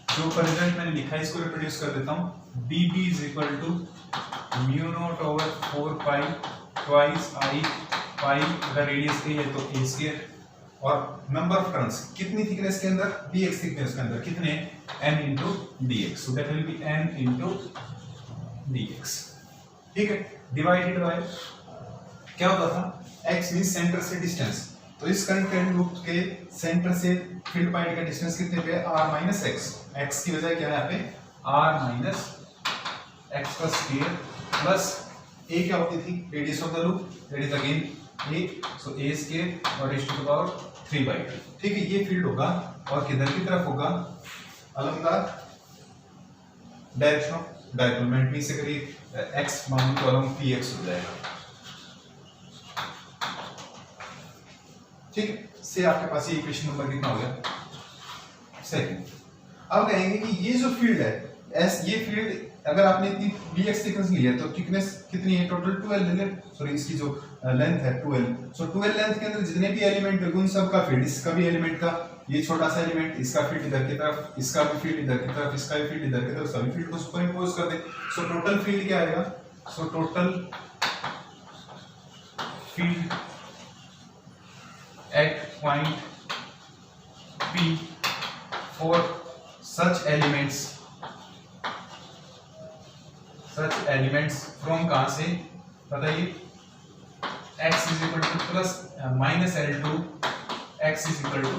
जो रिजल्ट मैंने लिखा है इसको रिप्रोड्यूस कर देता हूं, dB is equal to mu naught over 4 pi twice I pi, अगर रेडियस a है तो a square और नंबर ऑफ टर्न्स कितनी थिकनेस के अंदर, dx थिकनेस के अंदर कितने, n into dx, so that will be n into dx, ठीक है। डिवाइडेड बाय क्या होता था, x मींस सेंटर से डिस्टेंस, तो इस करंट लूप के सेंटर से फील्ड पॉइंट का डिस्टेंस कितने पे, r माइनस x की वजह क्या है यहाँ पे, r माइनस x का स्क्वायर प्लस a क्या होती थी, radius of the loop, that is again a, so a square और raised to the power 3/2, ठीक है। ये फील्ड होगा और किधर की तरफ होगा, along the direction of dipole, में से करिए x मान तो along px हो जाएगा, ठीक है। से आपके पास ये इक्वेशन नंबर कितना हो गया, सेकंड। अब कहेंगे कि ये जो फील्ड है एस, ये फील्ड अगर आपने इतनी dx थिकनेस ली है तो थिकनेस कितनी है, टोटल 12 ले, सॉरी इसकी जो लेंथ है 12, सो 12 लेंथ के अंदर जितने भी एलिमेंट है उन सब का फील्ड, इसका भी एलिमेंट का ये छोटा सा एलिमेंट, इसका फील्ड इधर की तरफ, इसका भी फील्ड इधर की तरफ, इसका भी फील्ड इधर की तरफ, सभी फील्ड को सुपरइम्पोज कर दे, सो टोटल फील्ड क्या आएगा, so total field at point P for such elements from कहां से बताइए, x is equal to plus minus L to x is equal to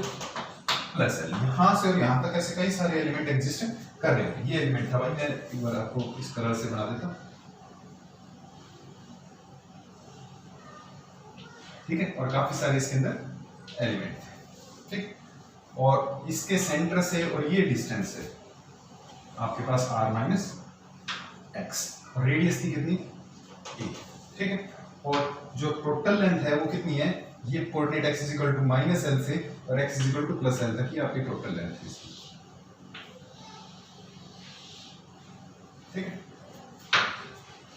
plus L, यहाँ से और यहाँ तक ऐसे कई सारे एलिमेंट एग्जिस्ट कर रहे हैं। ये एलिमेंट था भाई, मैं एक बार आपको इस कलर से बना देता हूँ, ठीक है, और काफी सारे इसके अंदर एलिमेंट, ठीक, और इसके सेंटर से और ये डिस्टेंस है आपके पास r माइनस एक्स, और रेडियस थी कितनी a, ठीक है, और जो टोटल लेंथ है वो कितनी है, ये coordinate x is equal to minus L से और x is equal to plus L तक, ये आपकी टोटल लेंथ है इसकी, ठीक है।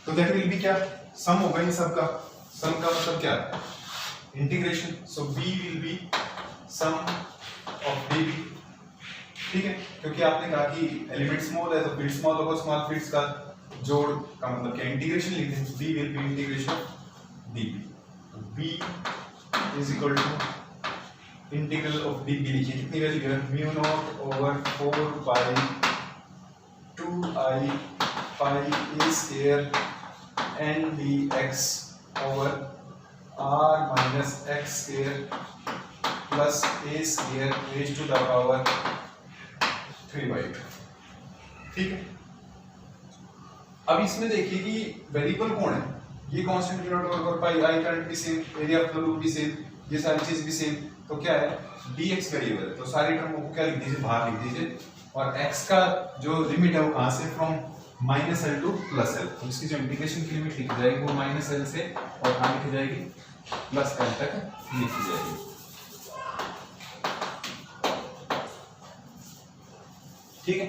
तो दैट विल बी क्या, सम होगा इन सब का, सम का मतलब क्या, integration, so b will be sum of dv, ठीक है, क्योंकि आपने कहा कि एलिमेंट स्मॉल है तो फील्ड स्मॉल होगा, स्मॉल फील्ड्स का जोड़ का मतलब क्या, इंटीग्रेशन लिखते हैं, b will be integration of dv, b is equal to integral of dv, लिखिए कितनी वैल्यू है, mu not over 4 by 2i pi a square n dx over r minus x square plus a square raise to the power 3/2, ठीक है। अब इसमें देखिए कि variable कौन है, ये constant mu not over pi, I current भी same, area of the loop भी सेम, ये सारी चीज भी सेम, तो क्या है, dx वेरिएबल है, तो सारी टर्म को क्या लिख दीजिए, बाहर लिख दीजिए, और x का जो लिमिट है वो कहां से, from minus L to plus L, तो इसकी जो इंटीग्रेशन की लिमिट लिखी जाएगी वो माइनस एल से और कहां लिखी जाएगी, प्लस एल तक लिखी जाएगी, ठीक है।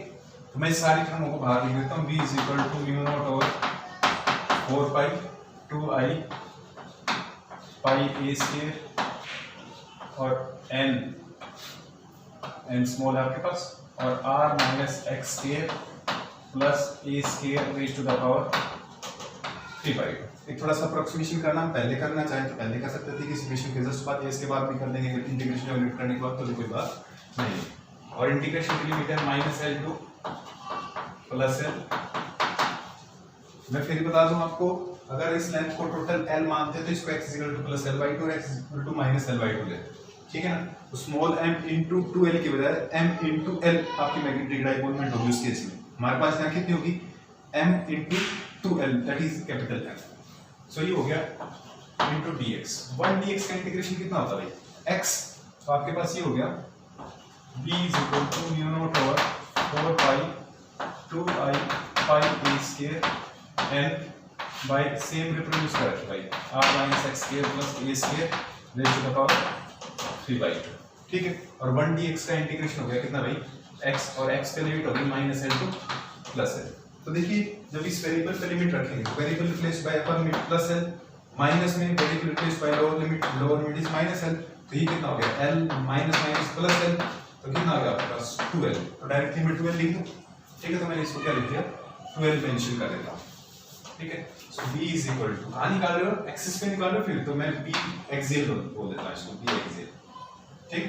तो मैं सारी टर्मों को बाहर लिख देता हूँ, v is equal to mu not over 4 pi 2i pi a square और n स्मॉल है आपके पास, और r minus x square plus a square raise to the power 3/2। एक थोड़ा सा अप्रोक्सीमेशन करना हम पहले करना चाहें तो पहले कर सकते थे, किसी इक्वेशन के जस्ट बाद, इसके बाद भी कर देंगे, इंटीग्रेशन वैल्यूट करने के बाद तो कोई बात नहीं, और इंटीग्रेशन की लिमिट है minus L to plus L. मैं फिर बता दूं आपको, अगर इस लेंथ को टोटल l मानते तो इसको x equal to plus L by two, x equal to minus L by two ले, ठीक है ना, तो स्मॉल m इंटू 2l की बजाय m इंटू l आपकी मैग्नेटिक डाइपोल मोमेंट होगी उस केस में, हमारे पास यहाँ कितनी होगी, m into 2l that is capital M, सो ये हो गया इंटू dx, 1 dx का इंटीग्रेशन कितना होता है भाई, x, तो आपके पास ये हो गया v is equal to mu naught over 4 pi 2i pi a square n by same reproduce करके भाई r minus x square plus a square raised to the power 3/2, ठीक है, और 1 dx का इंटीग्रेशन हो गया कितना भाई, x, और x का लिमिट होगी minus L to plus L, तो देखिए जब इस वेरिएबल पे लिमिट रखेंगे, variable replace by upper limit plus L, minus में variable replace by lower limit is minus L, तो ये कितना हो गया, l minus minus plus L, तो कितना आ गया आपके पास 12, तो डायरेक्टली मैं 12 लिख दूं, ठीक है, तो मैंने इसको क्या लिख दिया 12 मेंशन कर देता हूं, ठीक है, सो b इज इक्वल टू कहां निकाल रहे हो, एक्सिस पे निकाल रहे हो, फिर तो मैं b एक्सियल बोल देता हूं इसको, b एक्सियल, ठीक,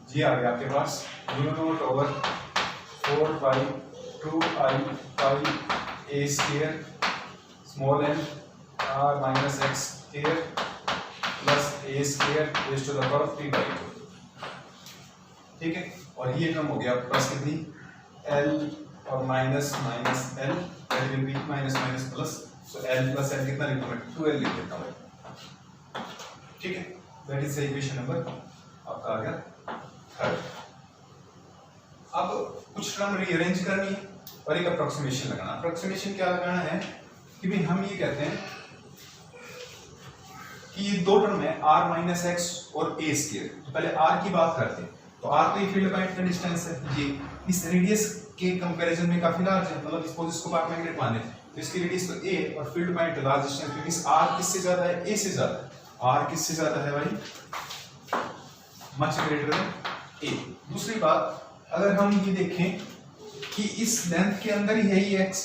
जी आ गया आपके पास mu not over 4 pi 2i pi a square small n r minus x square plus a square raise to the power 3/2, ठीक है। और ये टर्म हो गया आपके पास कितनी, l और minus minus l, that will B minus minus plus, so l plus l कितना लिखूं मैं, 2l लिख देता हूं, ठीक है। दैट इज इक्वेशन नंबर आपका आ गया थर्ड। अब कुछ टर्म रीअरेंज करनी है और एक अप्रोक्सीमेशन लगाना। अप्रोक्सीमेशन क्या लगाना है कि भाई हम ये कहते हैं कि ये दो टर्म है r माइनस एक्स और a स्क्वायर। तो पहले r की बात करते हैं, तो r तो ये फील्ड पॉइंट का डिस्टेंस है, ये इस रेडियस के कंपैरिजन में काफी लार्ज है, मतलब सपोज इसको पार्ट मैग्नेट माने तो इसकी रेडियस तो a और फील्ड पॉइंट लार्ज डिस्टेंस में इस r किससे ज्यादा है, a से ज्यादा है। r किससे ज्यादा है भाई, मच ग्रेटर देन a। दूसरी बात, अगर हम ये देखें कि इस लेंथ के अंदर ही है ये x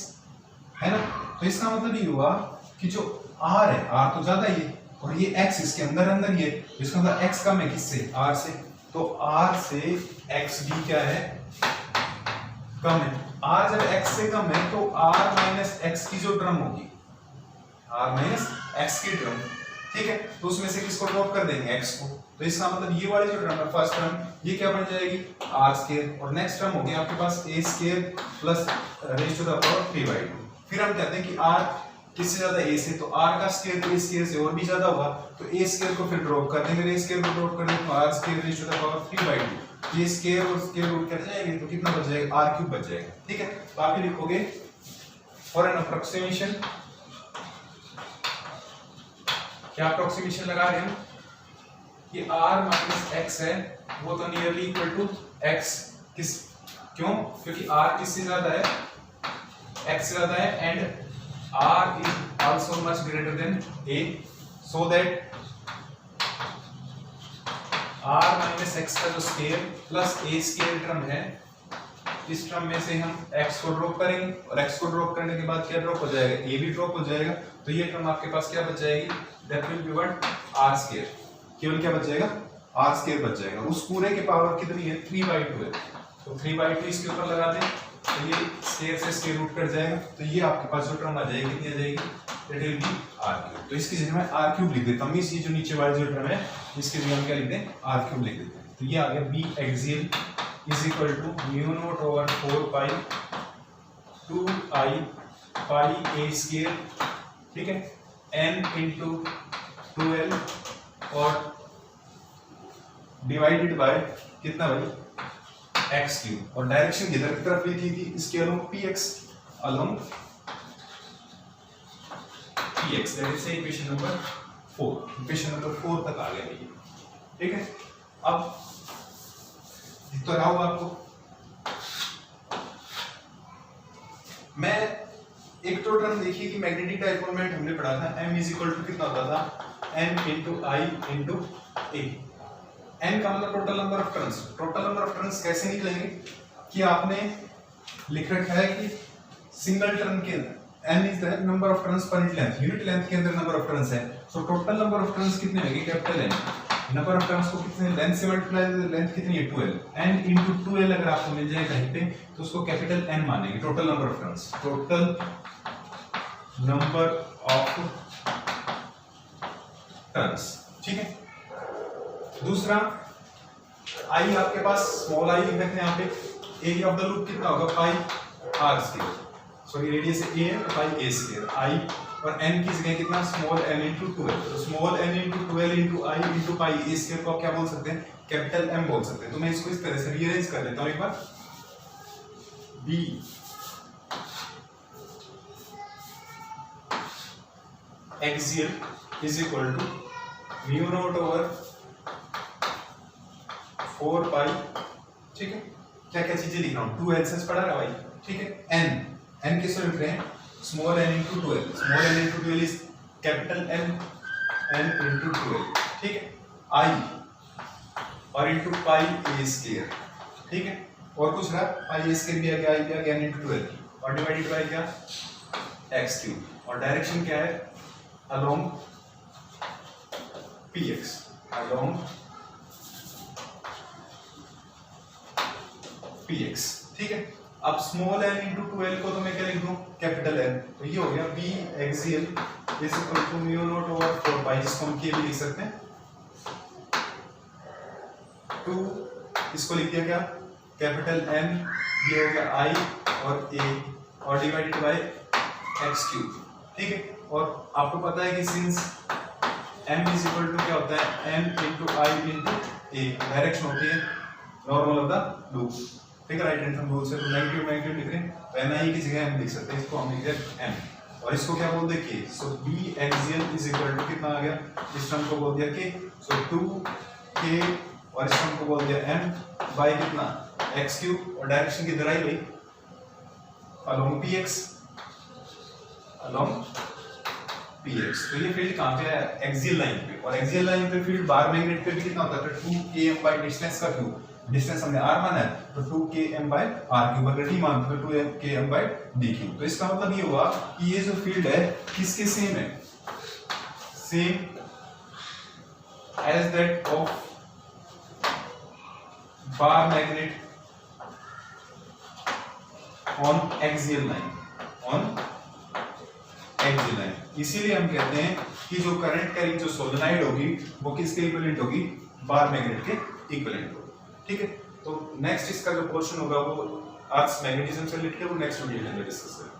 है ना, तो इसका मतलब ये हुआ कि जो r है, r तो ज्यादा ही है और ये x इसके अंदर अंदर ही है, इसका मतलब x कम है किससे, r से, तो r से x भी क्या है, कम है। r जब x से कम है तो r माइनस x की जो टर्म होगी, r माइनस x की टर्म, ठीक है, तो उसमें से किसको ड्रॉप कर देंगे, x को। तो इसका मतलब ये वाली जो टर्म है फर्स्ट टर्म, ये क्या बन जाएगी, r स्क्वायर, और नेक्स्ट टर्म होगी आपके पास a square plus raise to the power 3/2। फिर हम कहते हैं कि r किससे ज्यादा a से, तो r का स्क्वायर तो a स्क्वायर से और भी ज्यादा होगा, तो a स्क्वायर को फिर ड्रॉप कर देंगे, a स्क्वायर को ड्रॉप कर देंगे तो r square raise to the power 3/2, ये स्क्वायर और स्क्वायर रूट कर जाएंगे तो कितना बच जाएगा, r क्यूब बच जाएगा, ठीक है। तो आप ये लिखोगे फॉर एन अप्रोक्सीमेशन, क्या अप्रोक्सीमेशन लगा रहे हैं कि r माइनस x है वो तो नियरली इक्वल टू x, किस, क्यों, क्योंकि r किससे ज्यादा है, x से ज्यादा है, and r is also much greater than a, so that r minus x का जो square plus a square term है, इस टर्म में से हम x को ड्रॉप करेंगे और x को ड्रॉप करने के बाद क्या ड्रॉप हो जाएगा, a भी ड्रॉप हो जाएगा, तो ये टर्म आपके पास क्या बच जाएगी, that will be what, r square, केवल क्या बच जाएगा, r स्क्वायर बच जाएगा। उस पूरे के पावर कितनी है, 3/2 है, तो 3/2 इसके ऊपर लगा दें तो ये स्क्वायर से स्क्वायर रूट कट जाएगा, तो ये आपके पास जो टर्म आ जाएगी कितनी आ जाएगी, that will B r cube. तो इसकी जगह मैं r क्यूब लिख देता हूं, इस जो नीचे वाली जो टर्म है इसकी जगह हम क्या लिख दें, r क्यूब लिख देते हैं। तो ये आ गया b axial is equal to mu not over 4 pi 2i pi a square, ठीक है, n into 2l और डिवाइडेड बाय कितना भाई, x क्यूब, और डायरेक्शन इधर की तरफ लिखी थी इसके along px, along px, that is equation number 4। Equation number 4 तक आ गया ये, ठीक है। अब तो रहा होगा आपको, मैं एक तो टर्म देखिए कि मैग्नेटिक डाइपोल मोमेंट हमने पढ़ा था m इज इक्वल टू कितना होता था, n into i into a, n का मतलब total number of turns. Total number of turns कैसे निकलेंगे कि आपने लिख रखा है कि सिंगल टर्न के अंदर n is the number of turns per unit length के अंदर नंबर ऑफ टर्न्स है, so total number of turns कितने होंगे, capital N, number of turns को कितने लेंथ से मल्टीप्लाई, लेंथ कितनी है 12, n into 2l अगर आपको मिल जाए कहीं पे तो उसको कैपिटल N मानेंगे, total number of turns, total number of turns, ठीक है। दूसरा i आपके पास स्मॉल i लिख रखते हैं यहाँ पे, एरिया ऑफ द लूप कितना होगा, पाई r square, sorry radius a है तो पाई a स्क्वायर, i और n की जगह कितना, स्मॉल n into 2l, तो small n into 2l into i into pi a square को आप क्या बोल सकते हैं, कैपिटल M बोल सकते हैं। तो मैं इसको इस तरह से रीअरेंज कर देता हूँ एक बार, b axial is equal to mu not over 4 pi, ठीक है, क्या क्या चीजें लिख रहा हूँ, 2l से पढ़ा रहा भाई, ठीक है, n किसको लिख रहे हैं, small n into 2l, small n into 2l is capital N, n into 2l, ठीक है, i और into पाई a स्क्वायर, ठीक है, और कुछ रहा, पाई a स्क्वायर भी आ गया, i भी आ गया, n into 12 और डिवाइडेड बाय क्या, x क्यूब, और डायरेक्शन क्या है, along px, along px, ठीक है। अब स्मॉल n इंटू 2l को तो मैं क्या लिख दूं, कैपिटल N, तो ये हो गया b axial is equal to mu not over 4 pi, जिसको हम k भी लिख सकते हैं 2, इसको लिख दिया क्या कैपिटल N, ये हो गया I और a और डिवाइडेड बाय x क्यूब, ठीक है। और आपको पता है कि since m is equal to क्या होता है m into I into a, direction होती है नॉर्मल ऑफ द लूप, ठीक है, राइट हैंड थंब रूल से। तो नेगेटिव नेगेटिव लिख रहे हैं तो ni की जगह m लिख सकते हैं, इसको हम लिख दें m और इसको क्या बोल दे k। सो b axial is equal to कितना आ गया, इस टर्म को बोल दिया k, सो 2k और इस टर्म को बोल दिया m बाय कितना x क्यूब, और डायरेक्शन किधर आई भाई, अलोंग px, अलोंग px। तो ये फील्ड कहां पे है, एक्सियल लाइन पे, और एक्सियल लाइन पे फील्ड बार मैग्नेट पे भी कितना होता है, 2km बाय डिस्टेंस का क्यूब, डिस्टेंस हमने r माना है तो 2km बाय r क्यूब, अगर d मानते तो 2km बाय d क्यूब। तो इसका मतलब ये हुआ कि ये जो फील्ड है किसके सेम है, same as that of bar magnet on axial line, on axial line. इसीलिए हम कहते हैं कि जो करंट कैरिंग जो सोलेनॉइड होगी वो किसके इक्विवेलेंट होगी, बार मैग्नेट के इक्विवेलेंट होगी, ठीक है। तो नेक्स्ट इसका जो पोर्शन होगा वो अर्थ मैग्नेटिज्म से रिलेटेड है, वो नेक्स्ट वीडियो में डिस्कस करेंगे।